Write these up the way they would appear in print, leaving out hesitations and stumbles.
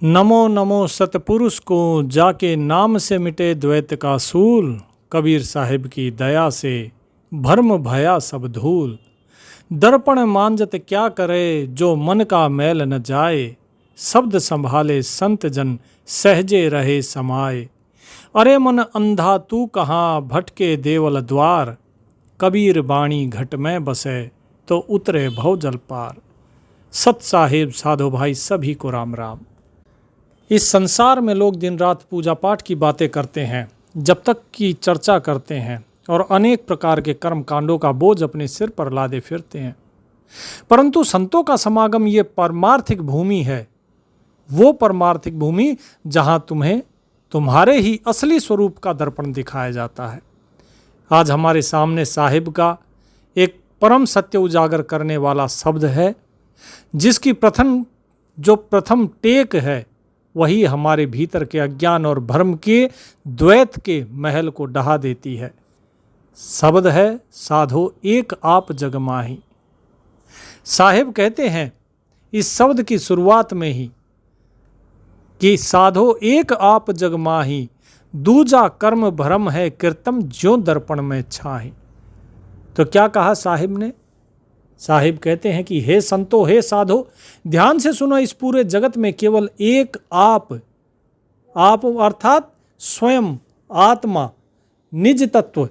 नमो नमो सतपुरुष को जाके नाम से मिटे द्वैत का सूल। कबीर साहिब की दया से भरम भया सब धूल। दर्पण मांजत क्या करे जो मन का मैल न जाए। शब्द संभाले संत जन सहजे रहे समाए। अरे मन अंधा तू कहाँ भटके देवल द्वार। कबीर बाणी घट में बसे तो उतरे भव जल पार। सत साहिब साधो भाई सभी को राम राम। इस संसार में लोग दिन रात पूजा पाठ की बातें करते हैं, जब तक की चर्चा करते हैं और अनेक प्रकार के कर्म कांडों का बोझ अपने सिर पर लादे फिरते हैं। परंतु संतों का समागम ये परमार्थिक भूमि है, वो परमार्थिक भूमि जहां तुम्हें तुम्हारे ही असली स्वरूप का दर्पण दिखाया जाता है। आज हमारे सामने साहिब का एक परम सत्य उजागर करने वाला शब्द है, जिसकी प्रथम टेक है वही हमारे भीतर के अज्ञान और भ्रम के द्वैत के महल को ढहा देती है। शब्द है साधो एक आप जग माही। साहिब कहते हैं इस शब्द की शुरुआत में ही कि साधो एक आप जग माही, दूजा कर्म भ्रम है कृतम ज्यों दर्पण में छाही। तो क्या कहा साहिब ने? साहिब कहते हैं कि हे संतो, हे साधो, ध्यान से सुनो, इस पूरे जगत में केवल एक आप अर्थात स्वयं आत्मा, निज तत्व,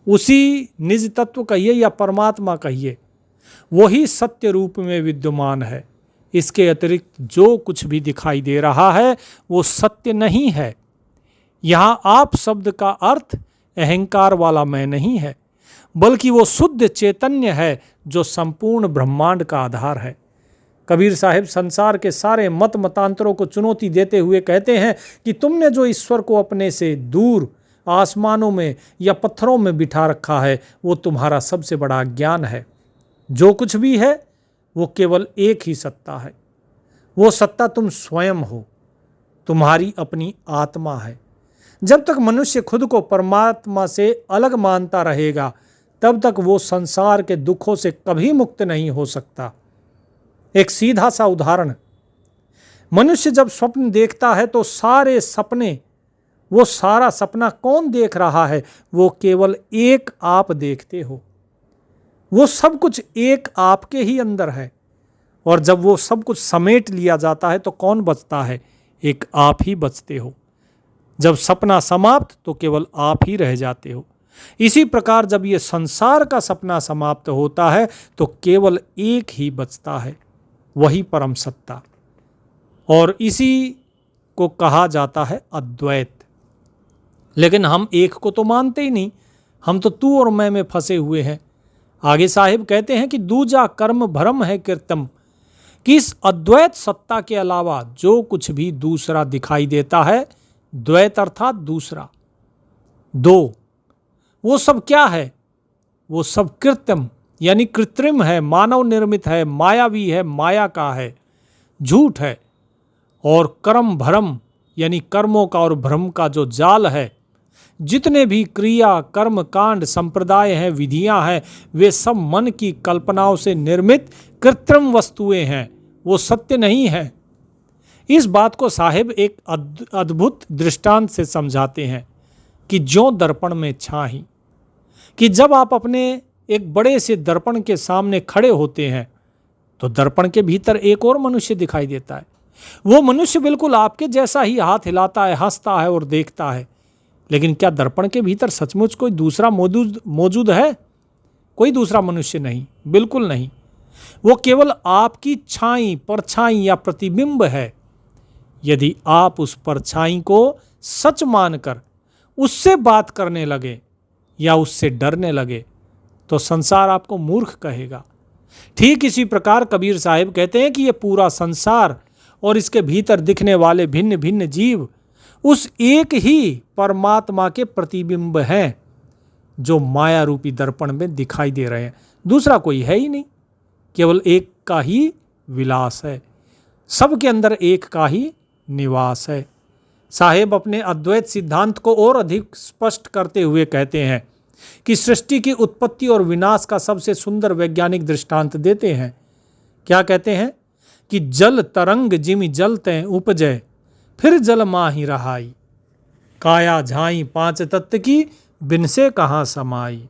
उसी निज तत्व कहिए या परमात्मा कहिए, वही सत्य रूप में विद्यमान है। इसके अतिरिक्त जो कुछ भी दिखाई दे रहा है वो सत्य नहीं है। यहाँ आप शब्द का अर्थ अहंकार वाला मैं नहीं है, बल्कि वो शुद्ध चैतन्य है जो संपूर्ण ब्रह्मांड का आधार है। कबीर साहिब संसार के सारे मत मतांतरों को चुनौती देते हुए कहते हैं कि तुमने जो ईश्वर को अपने से दूर आसमानों में या पत्थरों में बिठा रखा है वो तुम्हारा सबसे बड़ा ज्ञान है। जो कुछ भी है वो केवल एक ही सत्ता है। वो सत्ता तुम स्वयं हो, तुम्हारी अपनी आत्मा है। जब तक मनुष्य खुद को परमात्मा से अलग मानता रहेगा तब तक वो संसार के दुखों से कभी मुक्त नहीं हो सकता। एक सीधा सा उदाहरण, मनुष्य जब स्वप्न देखता है तो सारे सपने, वो सारा सपना कौन देख रहा है? वो केवल एक आप देखते हो। वो सब कुछ एक आपके ही अंदर है। और जब वो सब कुछ समेट लिया जाता है तो कौन बचता है? एक आप ही बचते हो। जब सपना समाप्त तो केवल आप ही रह जाते हो। इसी प्रकार जब ये संसार का सपना समाप्त होता है तो केवल एक ही बचता है, वही परम सत्ता। और इसी को कहा जाता है अद्वैत। लेकिन हम एक को तो मानते ही नहीं, हम तो तू और मैं में फंसे हुए हैं। आगे साहिब कहते हैं कि दूजा कर्म भ्रम है कृतम, कि इस अद्वैत सत्ता के अलावा जो कुछ भी दूसरा दिखाई देता है, द्वैत अर्थात दूसरा, दो, वो सब क्या है? वो सब कृत्रिम यानी कृत्रिम है, मानव निर्मित है, मायावी है, माया का है, झूठ है। और कर्म भ्रम यानी कर्मों का और भ्रम का जो जाल है, जितने भी क्रिया कर्म कांड संप्रदाय हैं, विधियां हैं, वे सब मन की कल्पनाओं से निर्मित कृत्रिम वस्तुएं हैं, वो सत्य नहीं है। इस बात को साहिब एक अद्भुत दृष्टांत से समझाते हैं कि ज्यों दर्पण में छाही, कि जब आप अपने एक बड़े से दर्पण के सामने खड़े होते हैं तो दर्पण के भीतर एक और मनुष्य दिखाई देता है। वो मनुष्य बिल्कुल आपके जैसा ही हाथ हिलाता है, हंसता है और देखता है। लेकिन क्या दर्पण के भीतर सचमुच कोई दूसरा मौजूद है? कोई दूसरा मनुष्य नहीं, बिल्कुल नहीं। वो केवल आपकी छाई, परछाई या प्रतिबिंब है। यदि आप उस परछाई को सच मानकर उससे बात करने लगे या उससे डरने लगे तो संसार आपको मूर्ख कहेगा। ठीक इसी प्रकार कबीर साहिब कहते हैं कि ये पूरा संसार और इसके भीतर दिखने वाले भिन्न भिन्न जीव उस एक ही परमात्मा के प्रतिबिंब हैं जो माया रूपी दर्पण में दिखाई दे रहे हैं। दूसरा कोई है ही नहीं, केवल एक का ही विलास है, सबके अंदर एक का ही निवास है। साहिब अपने अद्वैत सिद्धांत को और अधिक स्पष्ट करते हुए कहते हैं कि सृष्टि की उत्पत्ति और विनाश का सबसे सुंदर वैज्ञानिक दृष्टांत देते हैं। क्या कहते हैं? कि जल तरंग जिमि जल तैं उपजय, फिर जल माहि रहाई। काया झाई पांच तत्व की, बिन से कहाँ समाई।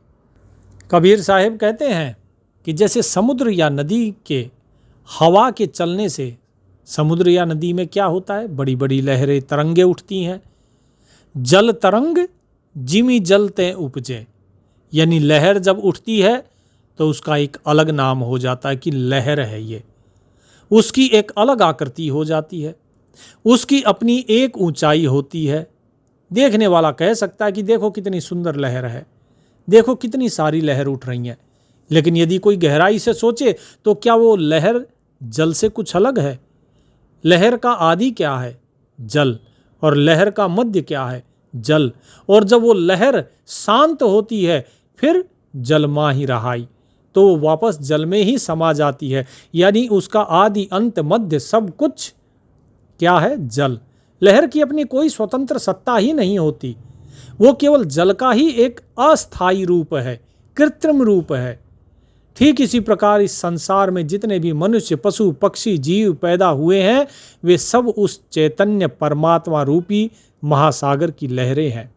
कबीर साहिब कहते हैं कि जैसे समुद्र या नदी के हवा के चलने से, समुद्र या नदी में क्या होता है, बड़ी बड़ी लहरें तरंगे उठती हैं। जल तरंग जिमि जल तैं उपजे, यानी लहर जब उठती है तो उसका एक अलग नाम हो जाता है कि लहर है ये, उसकी एक अलग आकृति हो जाती है, उसकी अपनी एक ऊंचाई होती है। देखने वाला कह सकता है कि देखो कितनी सुंदर लहर है, देखो कितनी सारी लहर उठ रही हैं। लेकिन यदि कोई गहराई से सोचे तो क्या वो लहर जल से कुछ अलग है? लहर का आदि क्या है? जल। और लहर का मध्य क्या है? जल। और जब वो लहर शांत होती है फिर जल माहि रहाई, तो वो वापस जल में ही समा जाती है। यानी उसका आदि अंत मध्य सब कुछ क्या है? जल। लहर की अपनी कोई स्वतंत्र सत्ता ही नहीं होती, वो केवल जल का ही एक अस्थायी रूप है, कृत्रिम रूप है। ठीक इसी प्रकार इस संसार में जितने भी मनुष्य, पशु, पक्षी, जीव पैदा हुए हैं, वे सब उस चैतन्य परमात्मा रूपी महासागर की लहरें हैं।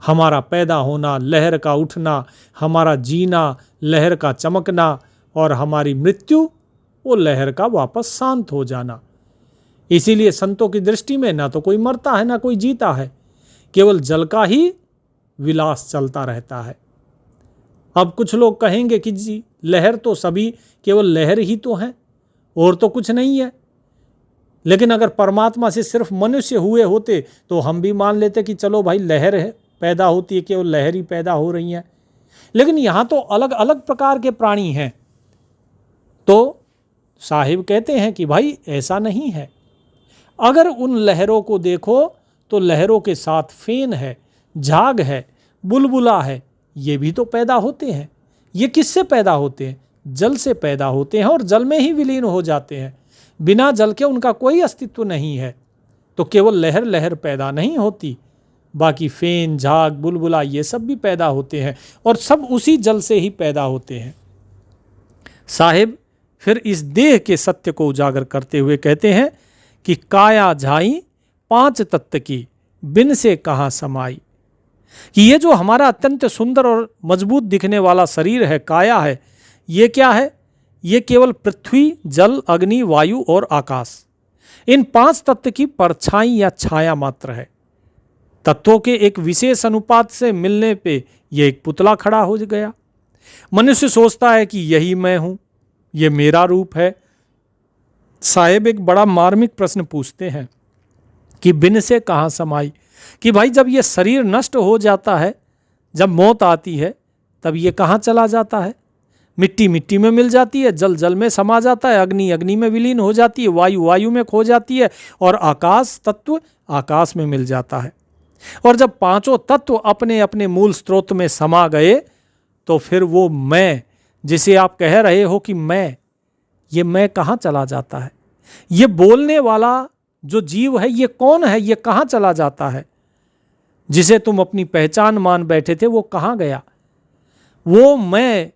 हमारा पैदा होना, लहर का उठना, हमारा जीना, लहर का चमकना, और हमारी मृत्यु, वो लहर का वापस शांत हो जाना। इसीलिए संतों की दृष्टि में ना तो कोई मरता है ना कोई जीता है, केवल जल का ही विलास चलता रहता है। अब कुछ लोग कहेंगे कि जी लहर तो सभी केवल लहर ही तो हैं और तो कुछ नहीं है। लेकिन अगर परमात्मा से सिर्फ मनुष्य हुए होते तो हम भी मान लेते कि चलो भाई लहर है, पैदा होती है, केवल लहर ही पैदा हो रही हैं। लेकिन यहाँ तो अलग अलग प्रकार के प्राणी हैं। तो साहिब कहते हैं कि भाई ऐसा नहीं है। अगर उन लहरों को देखो तो लहरों के साथ फेन है, झाग है, बुलबुला है, ये भी तो पैदा होते हैं। ये किससे पैदा होते हैं? जल से पैदा होते हैं और जल में ही विलीन हो जाते हैं। बिना जल के उनका कोई अस्तित्व नहीं है। तो केवल लहर लहर पैदा नहीं होती, बाकी फेन, झाग, बुलबुला ये सब भी पैदा होते हैं और सब उसी जल से ही पैदा होते हैं। साहिब फिर इस देह के सत्य को उजागर करते हुए कहते हैं कि काया झाई पांच तत्व की, बिन से कहाँ समाई। कि ये जो हमारा अत्यंत सुंदर और मजबूत दिखने वाला शरीर है, काया है, ये क्या है? ये केवल पृथ्वी, जल, अग्नि, वायु और आकाश, इन पांच तत्व की परछाई या छाया मात्र है। तत्वों के एक विशेष अनुपात से मिलने पे ये एक पुतला खड़ा हो गया। मनुष्य सोचता है कि यही मैं हूं, ये मेरा रूप है। साहेब एक बड़ा मार्मिक प्रश्न पूछते हैं कि बिन से कहाँ समाई। कि भाई जब ये शरीर नष्ट हो जाता है, जब मौत आती है, तब ये कहाँ चला जाता है? मिट्टी मिट्टी में मिल जाती है, जल जल में समा जाता है, अग्नि अग्नि में विलीन हो जाती है, वायु वायु में खो जाती है और आकाश तत्व आकाश में मिल जाता है। और जब पांचों तत्व अपने अपने मूल स्रोत में समा गए तो फिर वो मैं, जिसे आप कह रहे हो कि मैं, ये मैं कहाँ चला जाता है? ये बोलने वाला जो जीव है ये कौन है? ये कहाँ चला जाता है? जिसे तुम अपनी पहचान मान बैठे थे वो कहाँ गया? वो मैं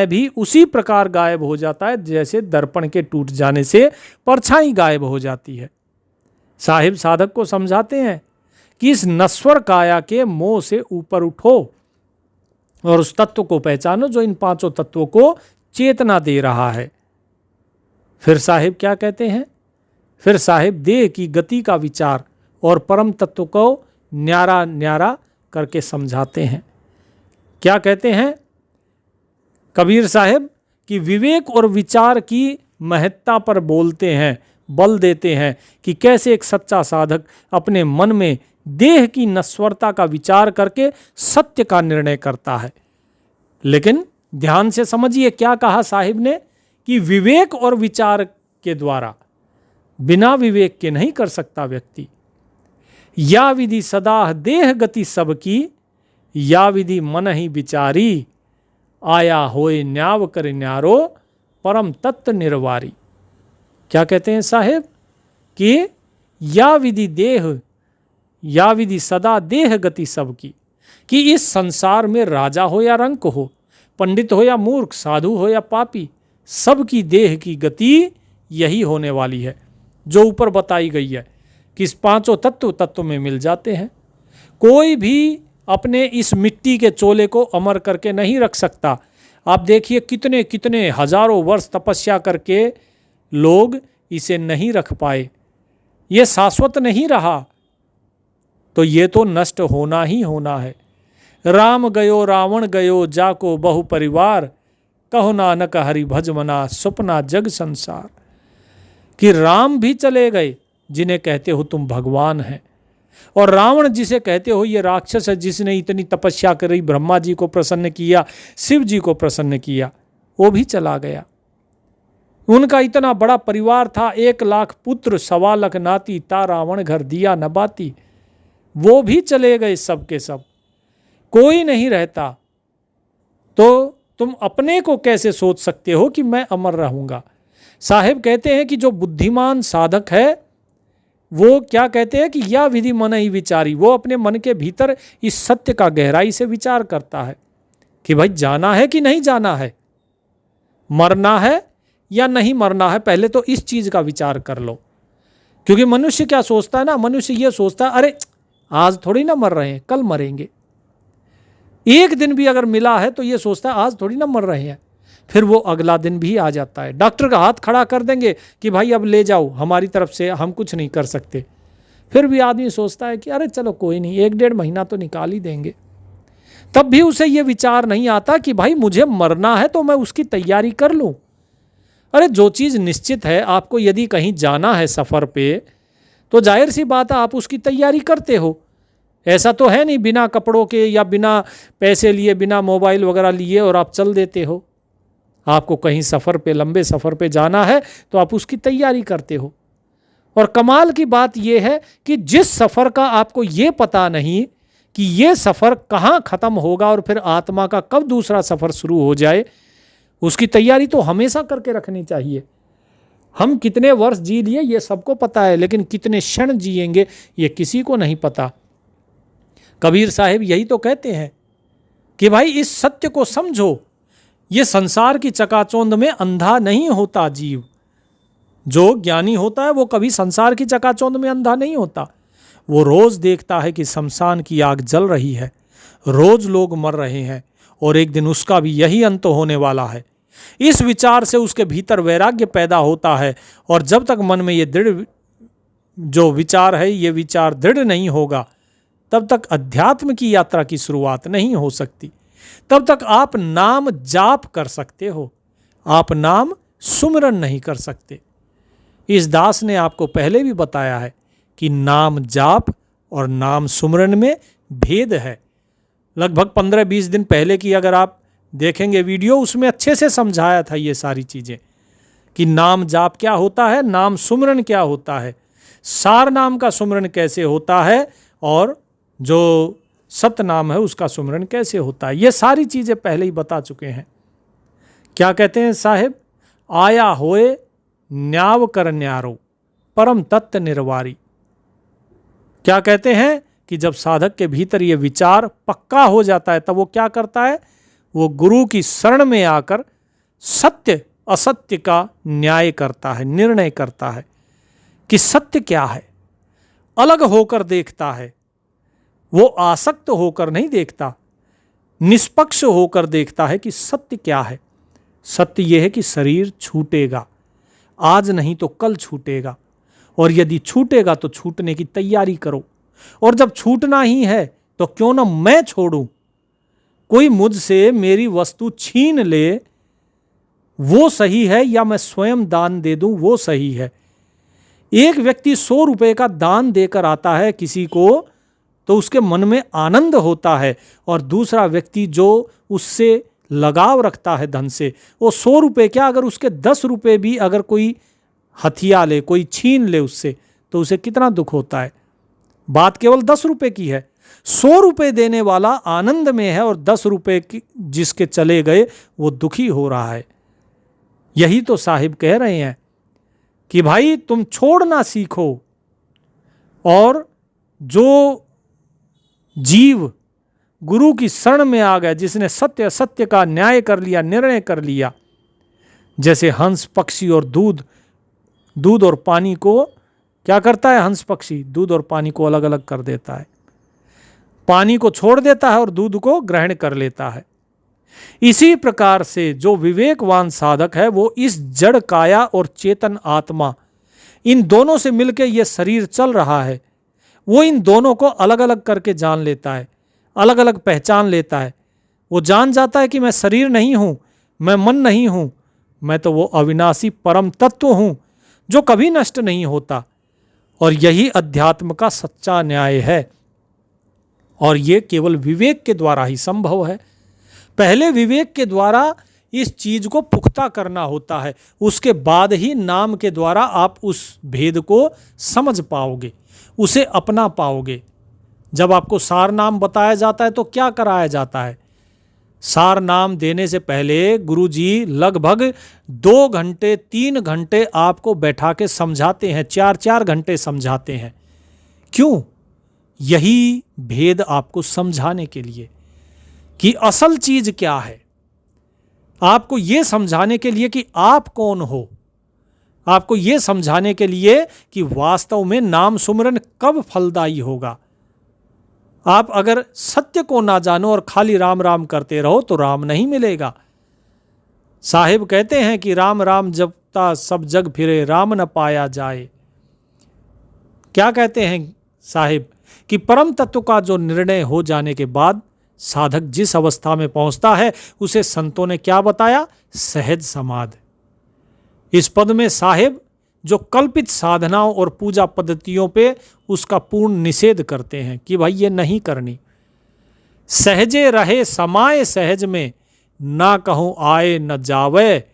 भी उसी प्रकार गायब हो जाता है जैसे दर्पण के टूट जाने से परछाई गायब हो जाती है। साहिब साधक को समझाते हैं कि इस नश्वर काया के मोह से ऊपर उठो और उस तत्व को पहचानो जो इन पांचों तत्वों को चेतना दे रहा है। फिर साहिब क्या कहते हैं? फिर साहिब देह की गति का विचार और परम तत्व को न्यारा न्यारा करके समझाते हैं। क्या कहते हैं कबीर साहिब? कि विवेक और विचार की महत्ता पर बोलते हैं, बल देते हैं कि कैसे एक सच्चा साधक अपने मन में देह की नश्वरता का विचार करके सत्य का निर्णय करता है। लेकिन ध्यान से समझिए क्या कहा साहिब ने, कि विवेक और विचार के द्वारा, बिना विवेक के नहीं कर सकता व्यक्ति। या विधि सदा देह गति सबकी, या विधि मन ही विचारी, आया होए न्याव कर न्यारो, परम तत्व निर्वारी। क्या कहते हैं साहेब? कि या विधि देह, या विधि सदा देह गति सबकी, कि इस संसार में राजा हो या रंक हो, पंडित हो या मूर्ख, साधु हो या पापी, सबकी देह की गति यही होने वाली है जो ऊपर बताई गई है कि इस पांचों तत्व में मिल जाते हैं। कोई भी अपने इस मिट्टी के चोले को अमर करके नहीं रख सकता। आप देखिए कितने कितने हजारों वर्ष तपस्या करके लोग इसे नहीं रख पाए। ये शाश्वत नहीं रहा, तो ये तो नष्ट होना ही होना है। राम गयो रावण गयो जाको बहु परिवार, कहो नानक हरि भज मना सपना जग संसार। कि राम भी चले गए जिन्हें कहते हो तुम भगवान हैं, और रावण जिसे कहते हो ये राक्षस है जिसने इतनी तपस्या करी, ब्रह्मा जी को प्रसन्न किया, शिव जी को प्रसन्न किया, वो भी चला गया। उनका इतना बड़ा परिवार था, 1,00,000 पुत्र 1,25,00,000 नाती, ता रावण घर दिया न बाती। वो भी चले गए सब के सब, कोई नहीं रहता। तो तुम अपने को कैसे सोच सकते हो कि मैं अमर रहूंगा। साहेब कहते हैं कि जो बुद्धिमान साधक है वो क्या कहते हैं कि या विधि मन ही विचारी, वो अपने मन के भीतर इस सत्य का गहराई से विचार करता है कि भाई जाना है कि नहीं जाना है, मरना है या नहीं मरना है। पहले तो इस चीज का विचार कर लो। क्योंकि मनुष्य क्या सोचता है ना, मनुष्य ये सोचता है अरे आज थोड़ी ना मर रहे हैं, कल मरेंगे। एक दिन भी अगर मिला है तो ये सोचता है आज थोड़ी ना मर रहे हैं, फिर वो अगला दिन भी आ जाता है। डॉक्टर का हाथ खड़ा कर देंगे कि भाई अब ले जाओ, हमारी तरफ से हम कुछ नहीं कर सकते, फिर भी आदमी सोचता है कि अरे चलो कोई नहीं, 1-1.5 महीना तो निकाल ही देंगे। तब भी उसे ये विचार नहीं आता कि भाई मुझे मरना है तो मैं उसकी तैयारी कर लूं। अरे जो चीज़ निश्चित है, आपको यदि कहीं जाना है सफ़र पे, तो जाहिर सी बात है आप उसकी तैयारी करते हो। ऐसा तो है नहीं बिना कपड़ों के या बिना पैसे लिए, बिना मोबाइल वगैरह लिए और आप चल देते हो। आपको कहीं सफ़र पे, लंबे सफ़र पे जाना है तो आप उसकी तैयारी करते हो। और कमाल की बात यह है कि जिस सफ़र का आपको ये पता नहीं कि ये सफ़र कहाँ ख़त्म होगा और फिर आत्मा का कब दूसरा सफ़र शुरू हो जाए, उसकी तैयारी तो हमेशा करके रखनी चाहिए। हम कितने वर्ष जी लिए ये सबको पता है, लेकिन कितने क्षण जिएंगे ये किसी को नहीं पता। कबीर साहिब यही तो कहते हैं कि भाई इस सत्य को समझो, ये संसार की चकाचौंध में अंधा नहीं होता जीव। जो ज्ञानी होता है वो कभी संसार की चकाचौंध में अंधा नहीं होता। वो रोज देखता है कि शमशान की आग जल रही है, रोज लोग मर रहे हैं और एक दिन उसका भी यही अंत होने वाला है। इस विचार से उसके भीतर वैराग्य पैदा होता है, और जब तक मन में ये दृढ़ जो विचार है, ये विचार दृढ़ नहीं होगा, तब तक अध्यात्म की यात्रा की शुरुआत नहीं हो सकती। तब तक आप नाम जाप कर सकते हो, आप नाम सुमिरन नहीं कर सकते। इस दास ने आपको पहले भी बताया है कि नाम जाप और नाम सुमिरन में भेद है। लगभग 15-20 दिन पहले की अगर आप देखेंगे वीडियो, उसमें अच्छे से समझाया था ये सारी चीज़ें कि नाम जाप क्या होता है, नाम सुमिरन क्या होता है, सार नाम का सुमिरन कैसे होता है, और जो सतनाम है उसका सुमिरन कैसे होता है। ये सारी चीज़ें पहले ही बता चुके हैं। क्या कहते हैं साहिब, आया होए न्याव कर न्यारो परम तत्व निर्वारी। क्या कहते हैं कि जब साधक के भीतर ये विचार पक्का हो जाता है तब वो क्या करता है, वो गुरु की शरण में आकर सत्य असत्य का न्याय करता है, निर्णय करता है कि सत्य क्या है। अलग होकर देखता है, वो आसक्त होकर नहीं देखता, निष्पक्ष होकर देखता है कि सत्य क्या है। सत्य यह है कि शरीर छूटेगा, आज नहीं तो कल छूटेगा, और यदि छूटेगा तो छूटने की तैयारी करो। और जब छूटना ही है तो क्यों ना मैं छोड़ूं, कोई मुझसे मेरी वस्तु छीन ले वो सही है, या मैं स्वयं दान दे दूं वो सही है। एक व्यक्ति 100 रुपए का दान देकर आता है किसी को तो उसके मन में आनंद होता है, और दूसरा व्यक्ति जो उससे लगाव रखता है धन से, वो 100 रुपये क्या अगर उसके 10 रुपये भी अगर कोई हथिया ले, कोई छीन ले उससे, तो उसे कितना दुख होता है। बात केवल 10 रुपये की है। 100 रुपये देने वाला आनंद में है और 10 रुपये जिसके चले गए वो दुखी हो रहा है। यही तो साहिब कह रहे हैं कि भाई तुम छोड़ना सीखो, और जो जीव गुरु की शरण में आ गया, जिसने सत्य असत्य का न्याय कर लिया, निर्णय कर लिया, जैसे हंस पक्षी और दूध और पानी को क्या करता है, हंस पक्षी दूध और पानी को अलग अलग कर देता है, पानी को छोड़ देता है और दूध को ग्रहण कर लेता है। इसी प्रकार से जो विवेकवान साधक है वो इस जड़ काया और चेतन आत्मा, इन दोनों से मिलकर ये शरीर चल रहा है, वो इन दोनों को अलग अलग करके जान लेता है, अलग अलग पहचान लेता है। वो जान जाता है कि मैं शरीर नहीं हूं, मैं मन नहीं हूं, मैं तो वो अविनाशी परम तत्व हूं जो कभी नष्ट नहीं होता। और यही अध्यात्म का सच्चा न्याय है, और ये केवल विवेक के द्वारा ही संभव है। पहले विवेक के द्वारा इस चीज को पुख्ता करना होता है, उसके बाद ही नाम के द्वारा आप उस भेद को समझ पाओगे, उसे अपना पाओगे। जब आपको सार नाम बताया जाता है तो क्या कराया जाता है? सार नाम देने से पहले गुरुजी लगभग 2 घंटे 3 घंटे आपको बैठा के समझाते हैं, 4-4 घंटे समझाते हैं। क्यों? यही भेद आपको समझाने के लिए कि असल चीज क्या है, आपको यह समझाने के लिए कि आप कौन हो, आपको यह समझाने के लिए कि वास्तव में नाम सुमरन कब फलदायी होगा। आप अगर सत्य को ना जानो और खाली राम राम करते रहो तो राम नहीं मिलेगा। साहिब कहते हैं कि राम राम जपता सब जग फिरे, राम न पाया जाए। क्या कहते हैं साहिब कि परम तत्व का जो निर्णय हो जाने के बाद साधक जिस अवस्था में पहुंचता है उसे संतों ने क्या बताया? सहज समाधि। इस पद में साहिब जो कल्पित साधनाओं और पूजा पद्धतियों पे उसका पूर्ण निषेध करते हैं कि भाई ये नहीं करनी। सहजे रहे समाये सहज में, ना कहूँ आए न जावे,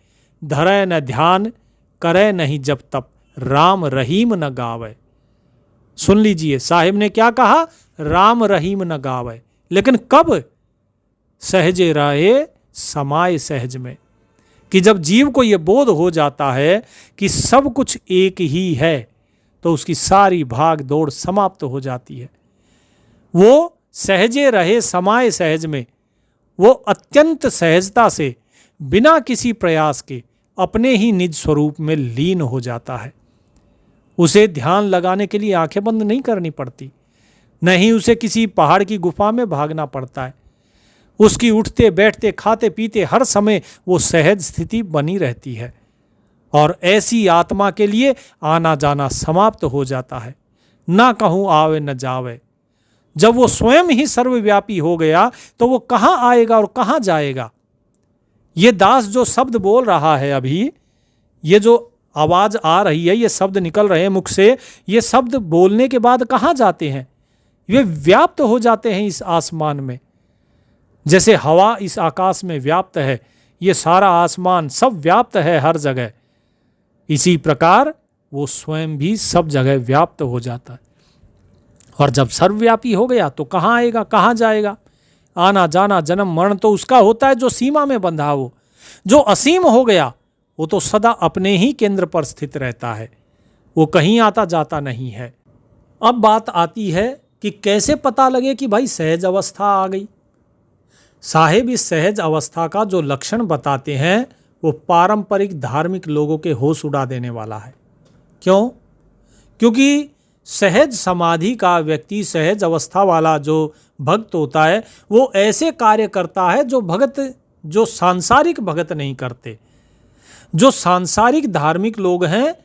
धरे न ध्यान करे नहीं जब तप, राम रहीम न गावे। सुन लीजिए, साहिब ने क्या कहा? राम रहीम न गावे, लेकिन कब? सहजे रहे समाये सहज में, कि जब जीव को यह बोध हो जाता है कि सब कुछ एक ही है तो उसकी सारी भाग दौड़ समाप्त हो जाती है। वो सहजे रहे समाये सहज में, वो अत्यंत सहजता से बिना किसी प्रयास के अपने ही निज स्वरूप में लीन हो जाता है। उसे ध्यान लगाने के लिए आंखें बंद नहीं करनी पड़ती, नहीं उसे किसी पहाड़ की गुफा में भागना पड़ता है। उसकी उठते बैठते खाते पीते हर समय वो सहज स्थिति बनी रहती है, और ऐसी आत्मा के लिए आना जाना समाप्त हो जाता है। ना कहूँ आवे न जावे। जब वो स्वयं ही सर्वव्यापी हो गया तो वो कहाँ आएगा और कहाँ जाएगा? ये दास जो शब्द बोल रहा है अभी, ये जो आवाज आ रही है, ये शब्द निकल रहे हैं मुख से, ये शब्द बोलने के बाद कहाँ जाते हैं? वे व्याप्त हो जाते हैं इस आसमान में। जैसे हवा इस आकाश में व्याप्त है, ये सारा आसमान सब व्याप्त है हर जगह, इसी प्रकार वो स्वयं भी सब जगह व्याप्त हो जाता है। और जब सर्वव्यापी हो गया तो कहाँ आएगा, कहाँ जाएगा? आना जाना जन्म मरण तो उसका होता है जो सीमा में बंधा हो। जो असीम हो गया वो तो सदा अपने ही केंद्र पर स्थित रहता है, वो कहीं आता जाता नहीं है। अब बात आती है कि कैसे पता लगे कि भाई सहज अवस्था आ गई। साहिब इस सहज अवस्था का जो लक्षण बताते हैं वो पारंपरिक धार्मिक लोगों के होश उड़ा देने वाला है। क्यों? क्योंकि सहज समाधि का व्यक्ति, सहज अवस्था वाला जो भक्त होता है, वो ऐसे कार्य करता है जो सांसारिक भगत नहीं करते। जो सांसारिक धार्मिक लोग हैं,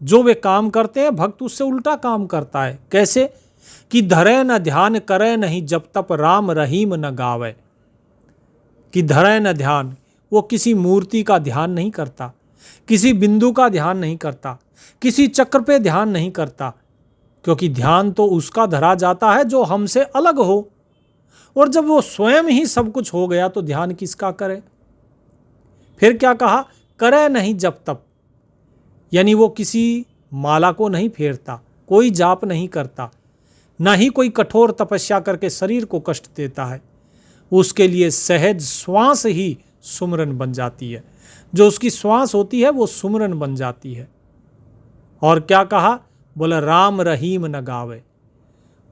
जो वे काम करते हैं, भक्त उससे उल्टा काम करता है। कैसे? कि धरे न ध्यान करे नहीं जब तप, राम रहीम न गावे। कि धरे न ध्यान, वो किसी मूर्ति का ध्यान नहीं करता, किसी बिंदु का ध्यान नहीं करता, किसी चक्र पे ध्यान नहीं करता, क्योंकि ध्यान तो उसका धरा जाता है जो हमसे अलग हो। और जब वो स्वयं ही सब कुछ हो गया तो ध्यान किसका करे? फिर क्या कहा? करे नहीं जब तप, यानी वो किसी माला को नहीं फेरता, कोई जाप नहीं करता, ना ही कोई कठोर तपस्या करके शरीर को कष्ट देता है। उसके लिए सहज श्वास ही सुमरन बन जाती है। जो उसकी श्वास होती है वो सुमरन बन जाती है। और क्या कहा? बोला राम रहीम न गावे।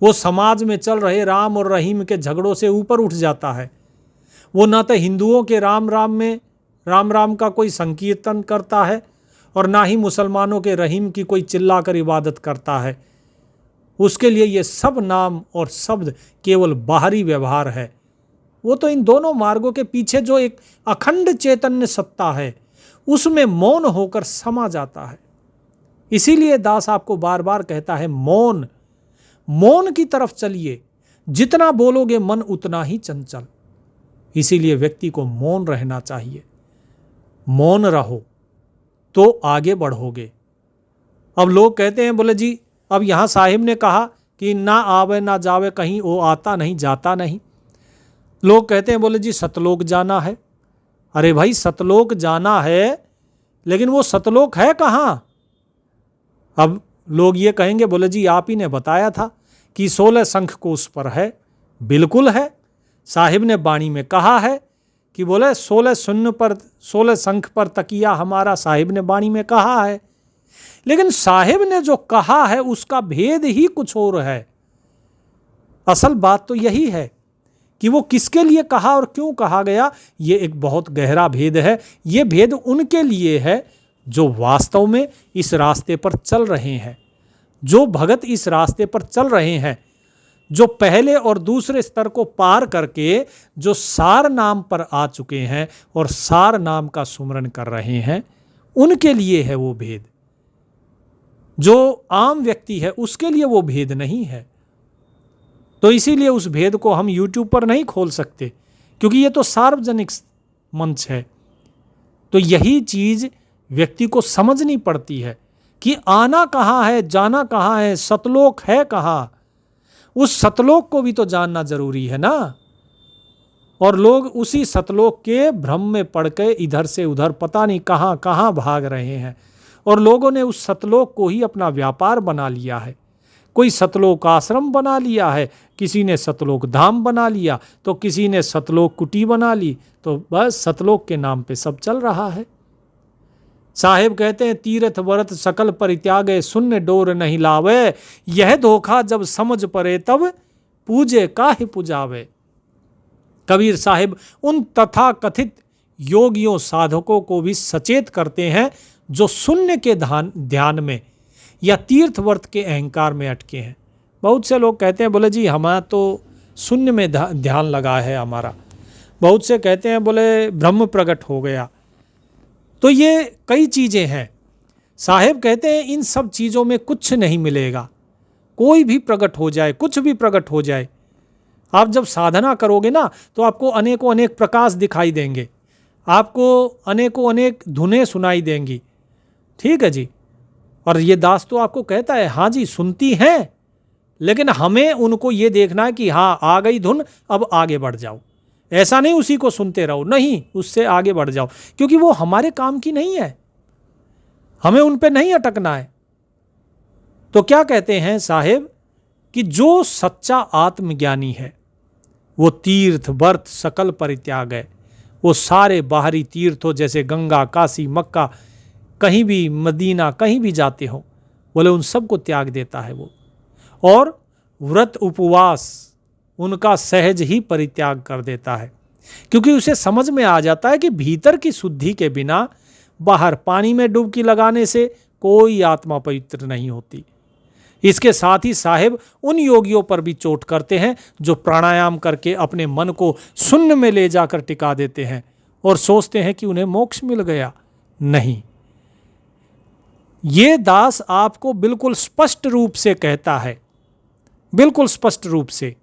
वो समाज में चल रहे राम और रहीम के झगड़ों से ऊपर उठ जाता है। वो ना तो हिंदुओं के राम राम में राम राम का कोई संकीर्तन करता है और ना ही मुसलमानों के रहीम की कोई चिल्लाकर इबादत करता है। उसके लिए ये सब नाम और शब्द केवल बाहरी व्यवहार है। वो तो इन दोनों मार्गों के पीछे जो एक अखंड चैतन्य सत्ता है उसमें मौन होकर समा जाता है। इसीलिए दास आपको बार बार कहता है मौन, मौन की तरफ चलिए, जितना बोलोगे मन उतना ही चंचल। इसीलिए व्यक्ति को मौन रहना चाहिए। मौन रहो तो आगे बढ़ोगे। अब लोग कहते हैं बोले जी अब यहाँ साहिब ने कहा कि ना आवे ना जावे, कहीं वो आता नहीं जाता नहीं। लोग कहते हैं बोले जी सतलोक जाना है। अरे भाई सतलोक जाना है, लेकिन वो सतलोक है कहाँ? अब लोग ये कहेंगे बोले जी आप ही ने बताया था कि 16 शंख को उस पर है। बिल्कुल है, साहिब ने वाणी में कहा है कि बोले 16 शंख पर तकिया हमारा, साहिब ने वाणी में कहा है। लेकिन साहिब ने जो कहा है उसका भेद ही कुछ और है। असल बात तो यही है कि वो किसके लिए कहा और क्यों कहा गया, ये एक बहुत गहरा भेद है। ये भेद उनके लिए है जो वास्तव में इस रास्ते पर चल रहे हैं, जो भगत इस रास्ते पर चल रहे हैं, जो पहले और दूसरे स्तर को पार करके जो सार नाम पर आ चुके हैं और सार नाम का सुमरन कर रहे हैं, उनके लिए है वो भेद। जो आम व्यक्ति है उसके लिए वो भेद नहीं है। तो इसीलिए उस भेद को हम YouTube पर नहीं खोल सकते, क्योंकि ये तो सार्वजनिक मंच है। तो यही चीज़ व्यक्ति को समझनी पड़ती है कि आना कहाँ है, जाना कहाँ है, सतलोक है कहाँ। उस सतलोक को भी तो जानना जरूरी है ना। और लोग उसी सतलोक के भ्रम में पड़ के इधर से उधर पता नहीं कहाँ कहाँ भाग रहे हैं। और लोगों ने उस सतलोक को ही अपना व्यापार बना लिया है। कोई सतलोक आश्रम बना लिया है, किसी ने सतलोक धाम बना लिया, तो किसी ने सतलोक कुटी बना ली। तो बस सतलोक के नाम पे सब चल रहा है। साहेब कहते हैं तीर्थ व्रत सकल परित्यागे, शून्य डोर नहीं लावे, यह धोखा जब समझ पड़े तब पूजे काहे पुजावे। कबीर साहिब उन तथा कथित योगियों साधकों को भी सचेत करते हैं जो शून्य के ध्यान में या तीर्थ व्रत के अहंकार में अटके हैं। बहुत से लोग कहते हैं बोले जी हमारा तो शून्य में ध्यान लगा है हमारा। बहुत से कहते हैं बोले ब्रह्म प्रकट हो गया। तो ये कई चीज़ें हैं। साहेब कहते हैं इन सब चीज़ों में कुछ नहीं मिलेगा। कोई भी प्रकट हो जाए, कुछ भी प्रकट हो जाए, आप जब साधना करोगे ना तो आपको अनेकों अनेक प्रकाश दिखाई देंगे, आपको अनेकों अनेक धुनें सुनाई देंगी। ठीक है जी। और ये दास तो आपको कहता है हाँ जी सुनती हैं, लेकिन हमें उनको ये देखना है कि हाँ आ गई धुन, अब आगे बढ़ जाओ। ऐसा नहीं उसी को सुनते रहो, नहीं, उससे आगे बढ़ जाओ, क्योंकि वो हमारे काम की नहीं है, हमें उन पे नहीं अटकना है। तो क्या कहते हैं साहेब कि जो सच्चा आत्मज्ञानी है वो तीर्थ व्रत सकल परित्याग है। वो सारे बाहरी तीर्थों जैसे गंगा, काशी, मक्का, कहीं भी मदीना, कहीं भी जाते हो, बोले उन सब को त्याग देता है वो। और व्रत उपवास उनका सहज ही परित्याग कर देता है, क्योंकि उसे समझ में आ जाता है कि भीतर की शुद्धि के बिना बाहर पानी में डुबकी लगाने से कोई आत्मा पवित्र नहीं होती। इसके साथ ही साहेब उन योगियों पर भी चोट करते हैं जो प्राणायाम करके अपने मन को शून्य में ले जाकर टिका देते हैं और सोचते हैं कि उन्हें मोक्ष मिल गया। नहीं, ये दास आपको बिल्कुल स्पष्ट रूप से कहता है, बिल्कुल स्पष्ट रूप से,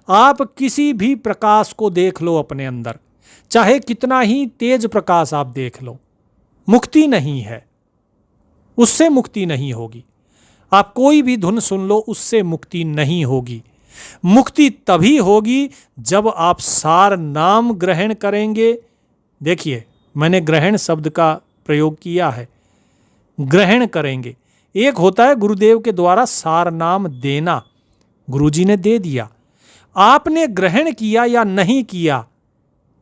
आप किसी भी प्रकाश को देख लो अपने अंदर, चाहे कितना ही तेज प्रकाश आप देख लो, मुक्ति नहीं है, उससे मुक्ति नहीं होगी। आप कोई भी धुन सुन लो, उससे मुक्ति नहीं होगी। मुक्ति तभी होगी जब आप सार नाम ग्रहण करेंगे। देखिए, मैंने ग्रहण शब्द का प्रयोग किया है, ग्रहण करेंगे। एक होता है गुरुदेव के द्वारा सार नाम देना, गुरुजी ने दे दिया, आपने ग्रहण किया या नहीं किया,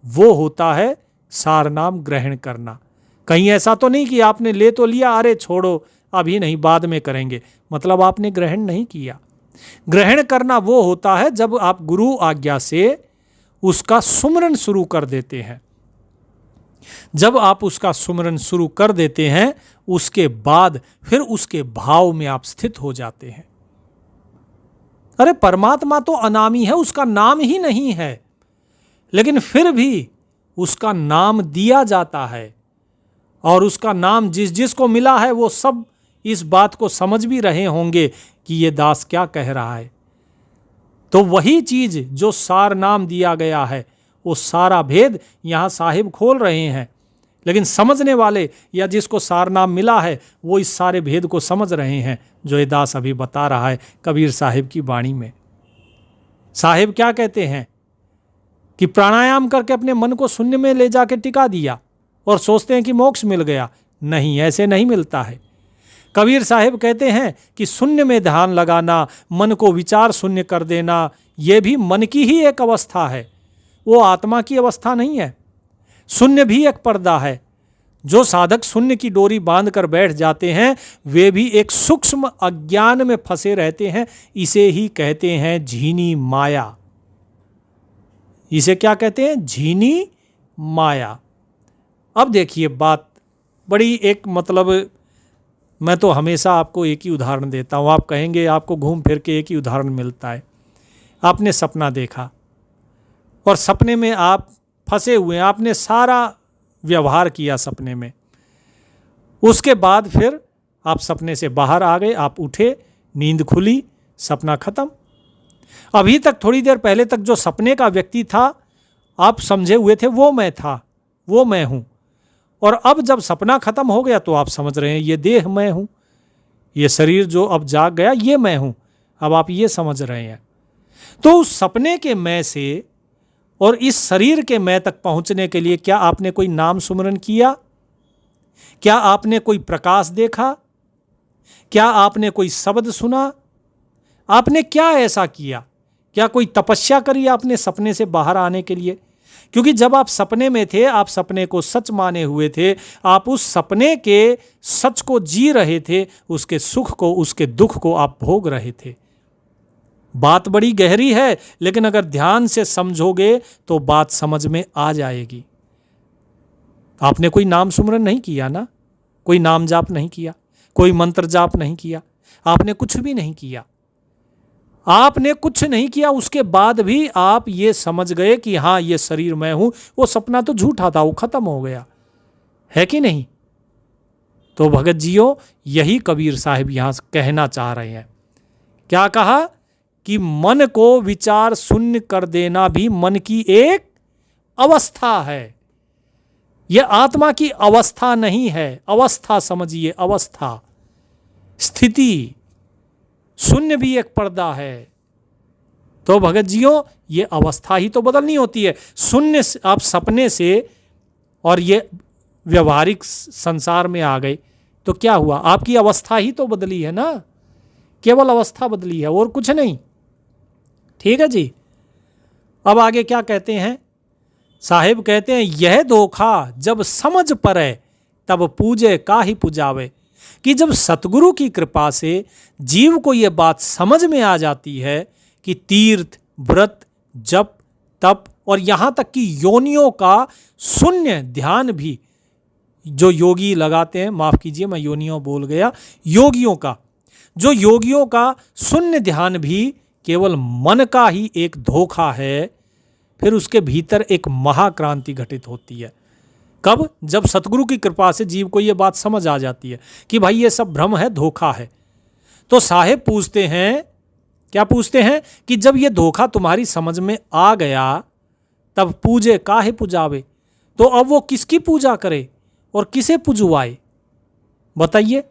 वो होता है सार नाम ग्रहण करना। कहीं ऐसा तो नहीं कि आपने ले तो लिया, अरे छोड़ो अभी नहीं बाद में करेंगे, मतलब आपने ग्रहण नहीं किया। ग्रहण करना वो होता है जब आप गुरु आज्ञा से उसका सुमरन शुरू कर देते हैं। जब आप उसका सुमरन शुरू कर देते हैं, उसके बाद फिर उसके भाव में आप स्थित हो जाते हैं। अरे परमात्मा तो अनामी है, उसका नाम ही नहीं है, लेकिन फिर भी उसका नाम दिया जाता है, और उसका नाम जिस जिसको मिला है वो सब इस बात को समझ भी रहे होंगे कि ये दास क्या कह रहा है। तो वही चीज जो सार नाम दिया गया है, वो सारा भेद यहाँ साहिब खोल रहे हैं, लेकिन समझने वाले या जिसको सार नाम मिला है वो इस सारे भेद को समझ रहे हैं जो ये दास अभी बता रहा है कबीर साहिब की वाणी में। साहिब क्या कहते हैं कि प्राणायाम करके अपने मन को शून्य में ले जाके टिका दिया और सोचते हैं कि मोक्ष मिल गया। नहीं, ऐसे नहीं मिलता है। कबीर साहिब कहते हैं कि शून्य में ध्यान लगाना, मन को विचार शून्य कर देना, यह भी मन की ही एक अवस्था है, वो आत्मा की अवस्था नहीं है। शून्य भी एक पर्दा है। जो साधक शून्य की डोरी बांध कर बैठ जाते हैं वे भी एक सूक्ष्म अज्ञान में फंसे रहते हैं। इसे ही कहते हैं झीनी माया। इसे क्या कहते हैं? झीनी माया। अब देखिए बात बड़ी एक मतलब, मैं तो हमेशा आपको एक ही उदाहरण देता हूँ। आप कहेंगे आपको घूम फिर के एक ही उदाहरण मिलता है। आपने सपना देखा और सपने में आप फंसे हुए हैं, आपने सारा व्यवहार किया सपने में, उसके बाद फिर आप सपने से बाहर आ गए, आप उठे, नींद खुली, सपना खत्म। अभी तक थोड़ी देर पहले तक जो सपने का व्यक्ति था आप समझे हुए थे वो मैं था, वो मैं हूँ, और अब जब सपना खत्म हो गया तो आप समझ रहे हैं ये देह मैं हूँ, ये शरीर जो अब जाग गया ये मैं हूँ। अब आप ये समझ रहे हैं। तो उस सपने के मैं से और इस शरीर के मैं तक पहुंचने के लिए क्या आपने कोई नाम सुमरन किया? क्या आपने कोई प्रकाश देखा? क्या आपने कोई शब्द सुना? आपने क्या ऐसा किया? क्या कोई तपस्या करी आपने सपने से बाहर आने के लिए? क्योंकि जब आप सपने में थे, आप सपने को सच माने हुए थे, आप उस सपने के सच को जी रहे थे, उसके सुख को, उसके दुख को आप भोग रहे थे। बात बड़ी गहरी है, लेकिन अगर ध्यान से समझोगे तो बात समझ में आ जाएगी। आपने कोई नाम सुमरन नहीं किया ना, कोई नाम जाप नहीं किया, कोई मंत्र जाप नहीं किया, आपने कुछ भी नहीं किया, आपने कुछ नहीं किया। उसके बाद भी आप ये समझ गए कि हाँ ये शरीर मैं हूं। वो सपना तो झूठा था, वो खत्म हो गया, है कि नहीं? तो भगत जियो, यही कबीर साहिब यहां कहना चाह रहे हैं। क्या कहा कि मन को विचार शून्य कर देना भी मन की एक अवस्था है। यह आत्मा की अवस्था नहीं है। अवस्था समझिए, अवस्था, स्थिति। शून्य भी एक पर्दा है। तो भगत जियो, ये अवस्था ही तो बदलनी होती है। शून्य आप सपने से और ये व्यवहारिक संसार में आ गए तो क्या हुआ? आपकी अवस्था ही तो बदली है ना, केवल अवस्था बदली है और कुछ नहीं। ठीक है जी। अब आगे क्या कहते हैं साहिब? कहते हैं यह धोखा जब समझ पड़े तब पूजे का ही पुजावे। कि जब सतगुरु की कृपा से जीव को यह बात समझ में आ जाती है कि तीर्थ, व्रत, जप, तप और यहाँ तक कि योनियों का शून्य ध्यान भी जो योगी लगाते हैं, माफ़ कीजिए मैं योनियों बोल गया, योगियों का, जो योगियों का शून्य ध्यान भी केवल मन का ही एक धोखा है। फिर उसके भीतर एक महाक्रांति घटित होती है। कब? जब सतगुरु की कृपा से जीव को यह बात समझ आ जाती है कि भाई ये सब भ्रम है, धोखा है। तो साहेब पूछते हैं, क्या पूछते हैं कि जब ये धोखा तुम्हारी समझ में आ गया तब पूजे काहे पुजावे। तो अब वो किसकी पूजा करे और किसे पुजवाए? बताइए।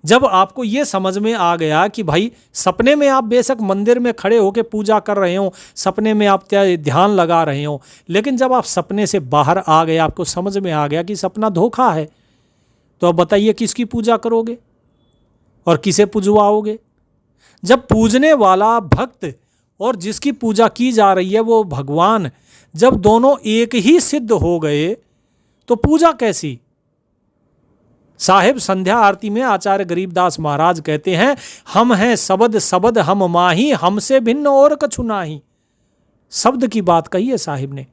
जब आपको ये समझ में आ गया कि भाई सपने में आप बेशक मंदिर में खड़े होकर पूजा कर रहे हो, सपने में आप ध्यान लगा रहे हो, लेकिन जब आप सपने से बाहर आ गए, आपको समझ में आ गया कि सपना धोखा है, तो अब बताइए किसकी पूजा करोगे और किसे पुजवाओगे? जब पूजने वाला भक्त और जिसकी पूजा की जा रही है वो भगवान, जब दोनों एक ही सिद्ध हो गए तो पूजा कैसी? साहिब संध्या आरती में आचार्य गरीबदास महाराज कहते हैं, हम हैं शब्द शब्द हम माही, हमसे भिन्न और कछु नाही। शब्द की बात कही है साहिब ने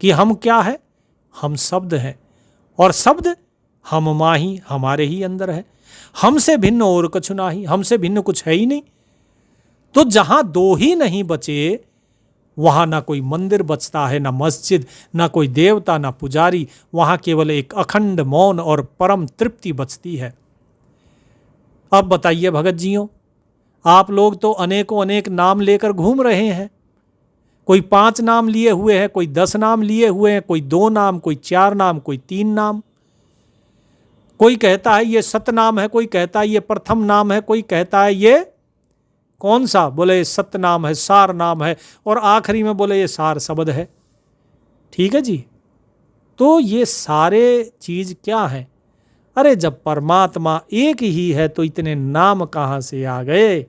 कि हम क्या है? हम शब्द हैं। और शब्द हम माही, हमारे ही अंदर है। हमसे भिन्न और कुछ नाही, हमसे भिन्न कुछ है ही नहीं। तो जहां दो ही नहीं बचे, वहां ना कोई मंदिर बचता है, ना मस्जिद, ना कोई देवता, ना पुजारी। वहां केवल एक अखंड मौन और परम तृप्ति बचती है। अब बताइए भगत जियों, आप लोग तो अनेकों अनेक नाम लेकर घूम रहे हैं। कोई 5 नाम लिए हुए हैं, कोई 10 नाम लिए हुए हैं, कोई 2 नाम, कोई 4 नाम, कोई 3 नाम। कोई कहता है ये सतनाम है, कोई कहता है ये प्रथम नाम है, कोई कहता है ये कौन सा, बोले सत्य नाम है, सार नाम है, और आखिरी में बोले ये सार शब्द है। ठीक है जी। तो ये सारे चीज क्या है? अरे जब परमात्मा एक ही है तो इतने नाम कहां से आ गए?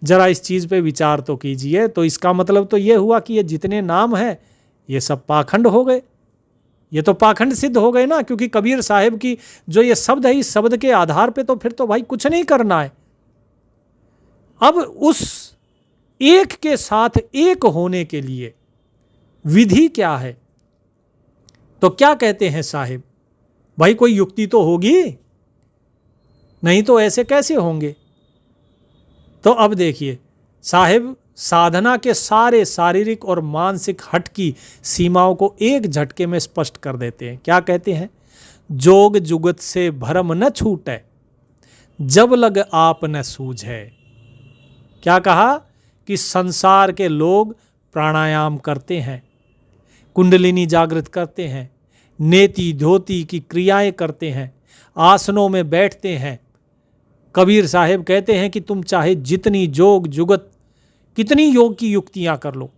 जरा इस चीज पे विचार तो कीजिए। तो इसका मतलब तो ये हुआ कि ये जितने नाम हैं ये सब पाखंड हो गए। ये तो पाखंड सिद्ध हो गए ना, क्योंकि कबीर साहिब की जो ये शब्द है, इस शब्द के आधार पे तो फिर तो भाई कुछ नहीं करना है। अब उस एक के साथ एक होने के लिए विधि क्या है? तो क्या कहते हैं साहिब, भाई कोई युक्ति तो होगी, नहीं तो ऐसे कैसे होंगे? तो अब देखिए, साहिब साधना के सारे शारीरिक और मानसिक हट की सीमाओं को एक झटके में स्पष्ट कर देते हैं। क्या कहते हैं? जोग जुगत से भरम न छूटे, जब लग आप न सूझे। क्या कहा? कि संसार के लोग प्राणायाम करते हैं, कुंडलिनी जागृत करते हैं, नेति धोती की क्रियाएं करते हैं, आसनों में बैठते हैं। कबीर साहिब कहते हैं कि तुम चाहे जितनी जोग जुगत, कितनी योग की युक्तियां कर लो,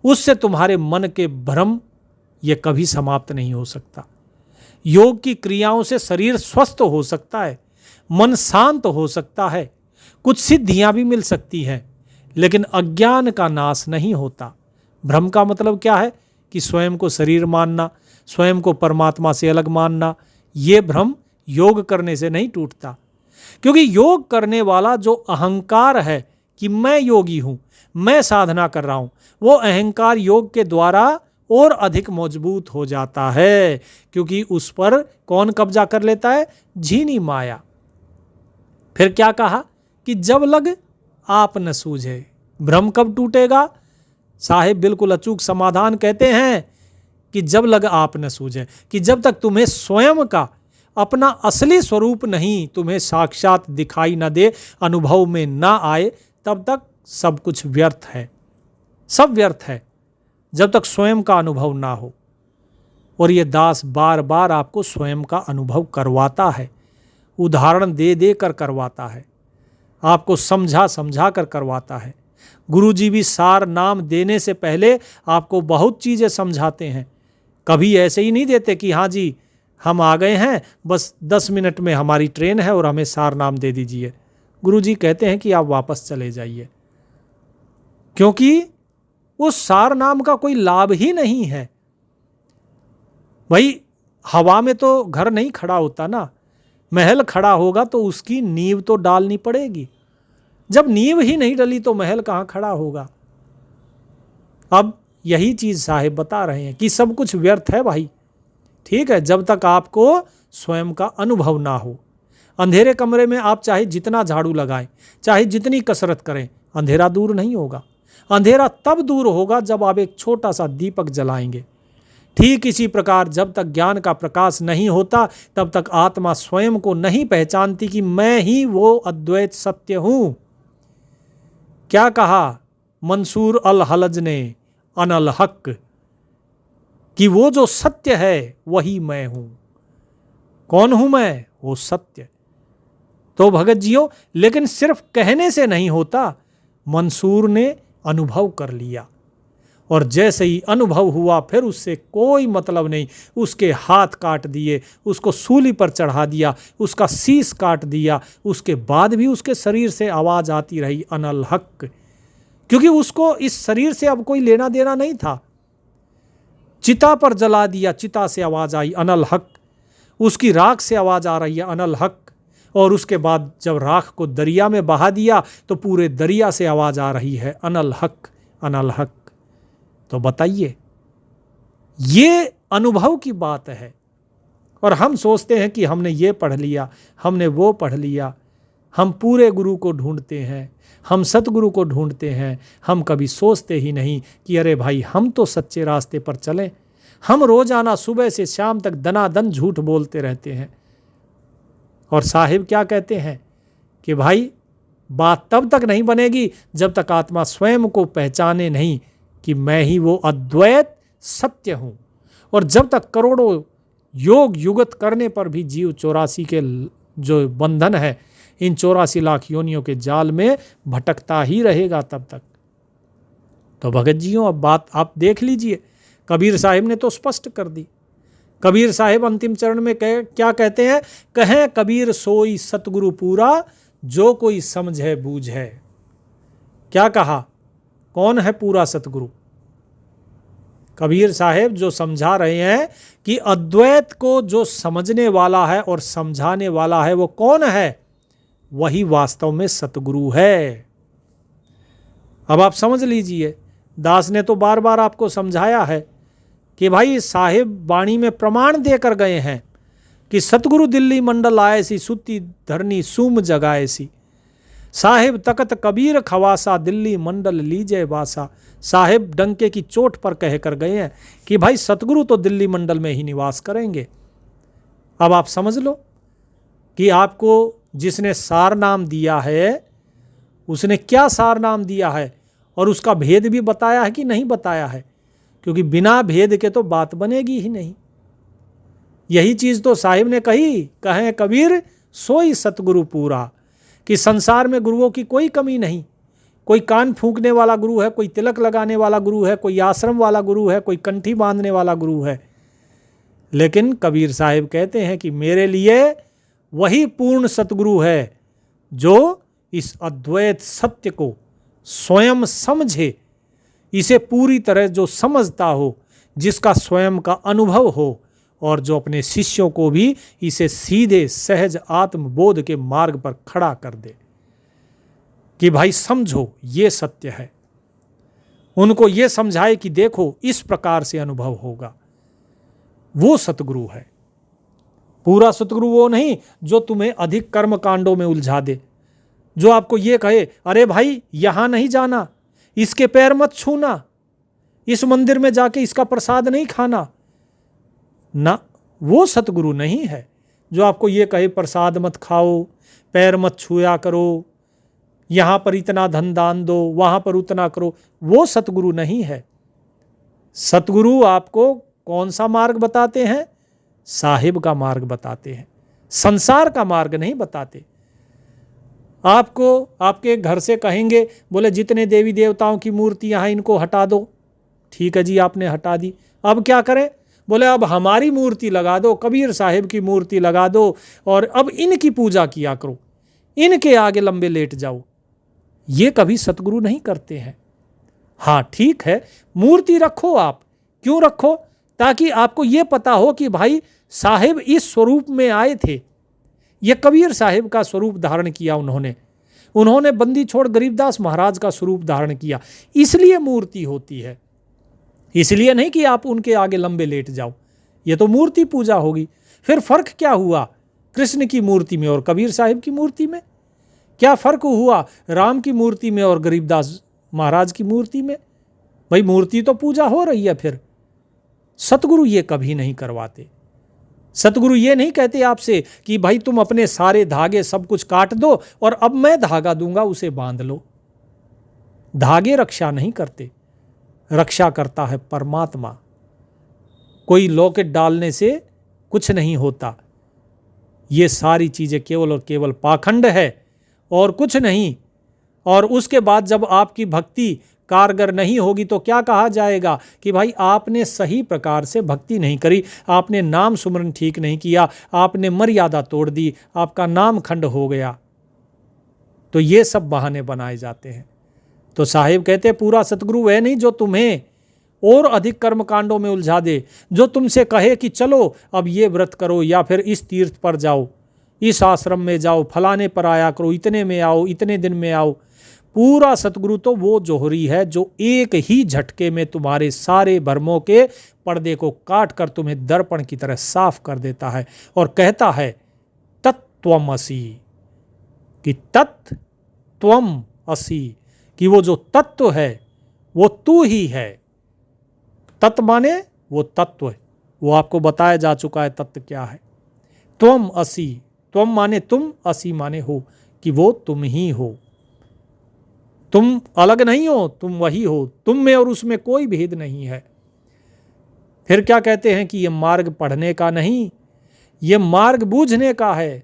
उससे तुम्हारे मन के भ्रम ये कभी समाप्त नहीं हो सकता। योग की क्रियाओं से शरीर स्वस्थ हो सकता है, मन शांत हो सकता है, कुछ सिद्धियां भी मिल सकती हैं, लेकिन अज्ञान का नाश नहीं होता। भ्रम का मतलब क्या है? कि स्वयं को शरीर मानना, स्वयं को परमात्मा से अलग मानना। ये भ्रम योग करने से नहीं टूटता, क्योंकि योग करने वाला जो अहंकार है कि मैं योगी हूं, मैं साधना कर रहा हूं, वो अहंकार योग के द्वारा और अधिक मजबूत हो जाता है, क्योंकि उस पर कौन कब्जा कर लेता है? झीनी माया। फिर क्या कहा? कि जब लग आप न सूझे। भ्रम कब टूटेगा? साहिब बिल्कुल अचूक समाधान कहते हैं कि जब लग आप न सूझे, कि जब तक तुम्हें स्वयं का अपना असली स्वरूप नहीं, तुम्हें साक्षात दिखाई न दे, अनुभव में ना आए, तब तक सब कुछ व्यर्थ है, सब व्यर्थ है, जब तक स्वयं का अनुभव ना हो। और ये दास बार बार आपको स्वयं का अनुभव करवाता है, उदाहरण दे दे कर करवाता है, आपको समझा समझा कर करवाता है। गुरुजी भी सार नाम देने से पहले आपको बहुत चीज़ें समझाते हैं। कभी ऐसे ही नहीं देते कि हाँ जी हम आ गए हैं, बस 10 मिनट में हमारी ट्रेन है और हमें सार नाम दे दीजिए। गुरुजी कहते हैं कि आप वापस चले जाइए, क्योंकि उस सार नाम का कोई लाभ ही नहीं है। भाई हवा में तो घर नहीं खड़ा होता ना, महल खड़ा होगा तो उसकी नींव तो डालनी पड़ेगी। जब नींव ही नहीं डली तो महल कहाँ खड़ा होगा? अब यही चीज साहिब बता रहे हैं कि सब कुछ व्यर्थ है भाई। ठीक है, जब तक आपको स्वयं का अनुभव ना हो। अंधेरे कमरे में आप चाहे जितना झाड़ू लगाएं, चाहे जितनी कसरत करें, अंधेरा दूर नहीं होगा। अंधेरा तब दूर होगा जब आप एक छोटा सा दीपक जलाएंगे। ठीक इसी प्रकार जब तक ज्ञान का प्रकाश नहीं होता, तब तक आत्मा स्वयं को नहीं पहचानती कि मैं ही वो अद्वैत सत्य हूं। क्या कहा मंसूर अल हलज ने अनल हक, कि वो जो सत्य है वही मैं हूं। कौन हूं मैं? वो सत्य। तो भगत जियों, लेकिन सिर्फ कहने से नहीं होता, मंसूर ने अनुभव कर लिया, और जैसे ही अनुभव हुआ फिर उससे कोई मतलब नहीं। उसके हाथ काट दिए, उसको सूली पर चढ़ा दिया, उसका शीश काट दिया, उसके बाद भी उसके शरीर से आवाज़ आती रही अनल हक, क्योंकि उसको इस शरीर से अब कोई लेना देना नहीं था। चिता पर जला दिया, चिता से आवाज़ आई अनल हक, उसकी राख से आवाज़ आ रही है अनल हक, और उसके बाद जब राख को दरिया में बहा दिया तो पूरे दरिया से आवाज़ आ रही है अनल हक, अनल हक। तो बताइए, ये अनुभव की बात है। और हम सोचते हैं कि हमने ये पढ़ लिया, हमने वो पढ़ लिया। हम पूरे गुरु को ढूंढते हैं, हम सतगुरु को ढूंढते हैं। हम कभी सोचते ही नहीं कि अरे भाई हम तो सच्चे रास्ते पर चलें। हम रोजाना सुबह से शाम तक दनादन झूठ बोलते रहते हैं। और साहिब क्या कहते हैं कि भाई बात तब तक नहीं बनेगी जब तक आत्मा स्वयं को पहचाने नहीं कि मैं ही वो अद्वैत सत्य हूं। और जब तक करोड़ों योग युगत करने पर भी जीव 84 के जो बंधन है, इन 84 लाख योनियों के जाल में भटकता ही रहेगा तब तक। तो भगत जियों, अब बात आप देख लीजिए, कबीर साहिब ने तो स्पष्ट कर दी। कबीर साहिब अंतिम चरण में क्या कहते हैं? कहें कबीर सोई सतगुरु पूरा, जो कोई समझे बूझे। क्या कहा? कौन है पूरा सतगुरु? कबीर साहिब जो समझा रहे हैं कि अद्वैत को जो समझने वाला है और समझाने वाला है वो कौन है? वही वास्तव में सतगुरु है। अब आप समझ लीजिए, दास ने तो बार बार आपको समझाया है कि भाई साहिब वाणी में प्रमाण देकर गए हैं कि सतगुरु दिल्ली मंडल आए सी, सुती धरनी सूम जगाए सी। साहिब तकत कबीर खवासा, दिल्ली मंडल लीजे वासा। साहिब डंके की चोट पर कह कर गए हैं कि भाई सतगुरु तो दिल्ली मंडल में ही निवास करेंगे। अब आप समझ लो कि आपको जिसने सार नाम दिया है उसने क्या सार नाम दिया है और उसका भेद भी बताया है कि नहीं बताया है, क्योंकि बिना भेद के तो बात बनेगी ही नहीं। यही चीज़ तो साहिब ने कही, कहें कबीर सोई सतगुरु पूरा, कि संसार में गुरुओं की कोई कमी नहीं। कोई कान फूंकने वाला गुरु है, कोई तिलक लगाने वाला गुरु है, कोई आश्रम वाला गुरु है, कोई कंठी बांधने वाला गुरु है। लेकिन कबीर साहिब कहते हैं कि मेरे लिए वही पूर्ण सतगुरु है जो इस अद्वैत सत्य को स्वयं समझे, इसे पूरी तरह जो समझता हो, जिसका स्वयं का अनुभव हो, और जो अपने शिष्यों को भी इसे सीधे सहज आत्मबोध के मार्ग पर खड़ा कर दे कि भाई समझो ये सत्य है। उनको ये समझाए कि देखो इस प्रकार से अनुभव होगा। वो सतगुरु है। पूरा सतगुरु वो नहीं जो तुम्हें अधिक कर्म कांडों में उलझा दे, जो आपको ये कहे अरे भाई यहां नहीं जाना, इसके पैर मत छूना, इस मंदिर में जाके इसका प्रसाद नहीं खाना ना। वो सतगुरु नहीं है जो आपको ये कहे प्रसाद मत खाओ, पैर मत छुया करो, यहाँ पर इतना धन दान दो, वहाँ पर उतना करो। वो सतगुरु नहीं है। सतगुरु आपको कौन सा मार्ग बताते हैं? साहिब का मार्ग बताते हैं, संसार का मार्ग नहीं बताते। आपको आपके घर से कहेंगे बोले जितने देवी देवताओं की मूर्तियाँ हैं इनको हटा दो। ठीक है जी, आपने हटा दी। अब क्या करें? बोले अब हमारी मूर्ति लगा दो, कबीर साहिब की मूर्ति लगा दो, और अब इनकी पूजा किया करो, इनके आगे लंबे लेट जाओ। ये कभी सतगुरु नहीं करते हैं। हाँ ठीक है, मूर्ति रखो आप। क्यों रखो? ताकि आपको ये पता हो कि भाई साहिब इस स्वरूप में आए थे। ये कबीर साहिब का स्वरूप धारण किया उन्होंने बंदी छोड़ गरीबदास महाराज का स्वरूप धारण किया। इसलिए मूर्ति होती है, इसलिए नहीं कि आप उनके आगे लंबे लेट जाओ। ये तो मूर्ति पूजा होगी। फिर फर्क क्या हुआ कृष्ण की मूर्ति में और कबीर साहिब की मूर्ति में? क्या फर्क हुआ राम की मूर्ति में और गरीबदास महाराज की मूर्ति में? भाई मूर्ति तो पूजा हो रही है। फिर सतगुरु ये कभी नहीं करवाते। सतगुरु ये नहीं कहते आपसे कि भाई तुम अपने सारे धागे सब कुछ काट दो और अब मैं धागा दूंगा उसे बांध लो। धागे रक्षा नहीं करते, रक्षा करता है परमात्मा। कोई लॉकेट डालने से कुछ नहीं होता। ये सारी चीज़ें केवल और केवल पाखंड है और कुछ नहीं। और उसके बाद जब आपकी भक्ति कारगर नहीं होगी तो क्या कहा जाएगा कि भाई आपने सही प्रकार से भक्ति नहीं करी, आपने नाम सुमरन ठीक नहीं किया, आपने मर्यादा तोड़ दी, आपका नाम खंड हो गया। तो ये सब बहाने बनाए जाते हैं। तो साहिब कहते पूरा सतगुरु वह नहीं जो तुम्हें और अधिक कर्म कांडों में उलझा दे, जो तुमसे कहे कि चलो अब ये व्रत करो या फिर इस तीर्थ पर जाओ, इस आश्रम में जाओ, फलाने पर आया करो, इतने में आओ, इतने दिन में आओ। पूरा सतगुरु तो वो जौहरी है जो एक ही झटके में तुम्हारे सारे भरमों के पर्दे को काट कर तुम्हें दर्पण की तरह साफ कर देता है और कहता है तत्त्वमसि, कि तत्त्वम असि, कि वो जो तत्व है वो तू ही है। तत्व माने वो तत्व है, वो आपको बताया जा चुका है तत्व क्या है। त्वम असि, त्वम माने तुम, असि माने हो, कि वो तुम ही हो। तुम अलग नहीं हो, तुम वही हो, तुम में और उसमें कोई भेद नहीं है। फिर क्या कहते हैं कि ये मार्ग पढ़ने का नहीं, ये मार्ग बूझने का है,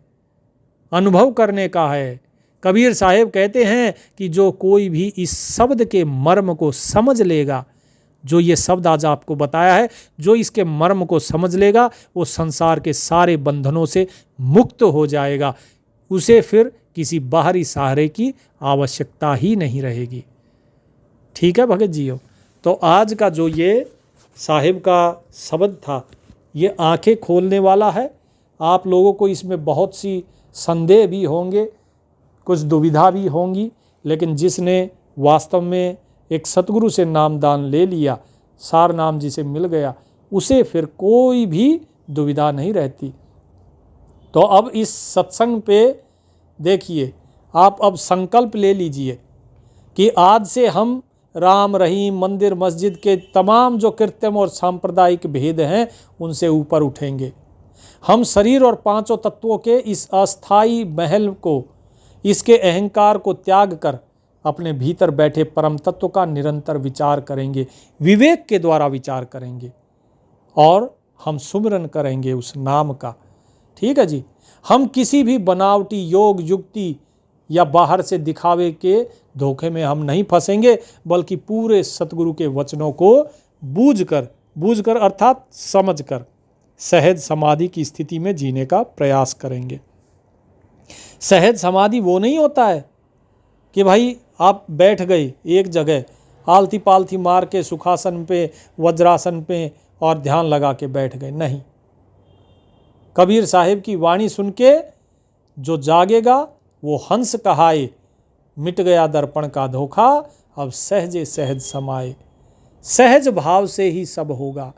अनुभव करने का है। कबीर साहेब कहते हैं कि जो कोई भी इस शब्द के मर्म को समझ लेगा, जो ये शब्द आज आपको बताया है, जो इसके मर्म को समझ लेगा वो संसार के सारे बंधनों से मुक्त हो जाएगा। उसे फिर किसी बाहरी सहारे की आवश्यकता ही नहीं रहेगी। ठीक है भगत जियो। तो आज का जो ये साहिब का शब्द था ये आंखें खोलने वाला है। आप लोगों को इसमें बहुत सी संदेह भी होंगे, कुछ दुविधा भी होंगी, लेकिन जिसने वास्तव में एक सतगुरु से नामदान ले लिया, सार नाम जिसे मिल गया, उसे फिर कोई भी दुविधा नहीं रहती। तो अब इस सत्संग पे देखिए, आप अब संकल्प ले लीजिए कि आज से हम राम रहीम मंदिर मस्जिद के तमाम जो कृत्रिम और सांप्रदायिक भेद हैं उनसे ऊपर उठेंगे। हम शरीर और पांचों तत्वों के इस अस्थाई महल को, इसके अहंकार को त्याग कर अपने भीतर बैठे परम तत्व का निरंतर विचार करेंगे, विवेक के द्वारा विचार करेंगे और हम सुमिरन करेंगे उस नाम का। ठीक है जी। हम किसी भी बनावटी योग युक्ति या बाहर से दिखावे के धोखे में हम नहीं फंसेंगे, बल्कि पूरे सतगुरु के वचनों को बूझकर अर्थात समझकर सहज समाधि की स्थिति में जीने का प्रयास करेंगे। सहज समाधि वो नहीं होता है कि भाई आप बैठ गए एक जगह आलती पालती मार के सुखासन पे, वज्रासन पे और ध्यान लगा के बैठ गए, नहीं। कबीर साहिब की वाणी सुन के जो जागेगा वो हंस कहाए, मिट गया दर्पण का धोखा, अब सहजे सहज समाए। सहज भाव से ही सब होगा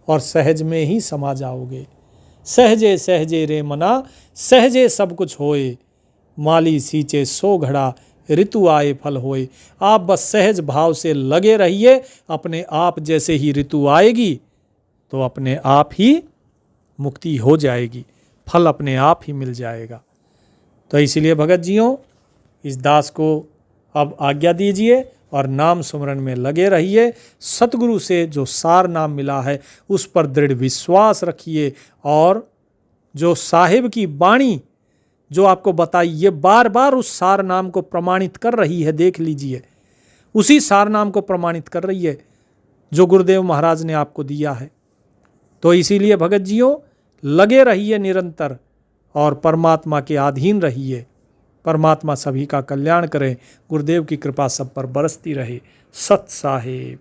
और सहज में ही समा जाओगे। सहजे सहजे रे मना, सहजे सब कुछ होए, माली सींचे सो घड़ा, ऋतु आए फल होए। आप बस सहज भाव से लगे रहिए, अपने आप जैसे ही ऋतु आएगी तो अपने आप ही मुक्ति हो जाएगी, फल अपने आप ही मिल जाएगा। तो इसलिए भगत जियों, इस दास को अब आज्ञा दीजिए और नाम सुमरन में लगे रहिए। सतगुरु से जो सार नाम मिला है उस पर दृढ़ विश्वास रखिए और जो साहिब की वाणी जो आपको बताई ये बार बार उस सार नाम को प्रमाणित कर रही है। देख लीजिए, उसी सार नाम को प्रमाणित कर रही है जो गुरुदेव महाराज ने आपको दिया है। तो इसीलिए भगत जियों, लगे रहिए निरंतर और परमात्मा के अधीन रहिए। परमात्मा सभी का कल्याण करें। गुरुदेव की कृपा सब पर बरसती रहे। सत साहिब।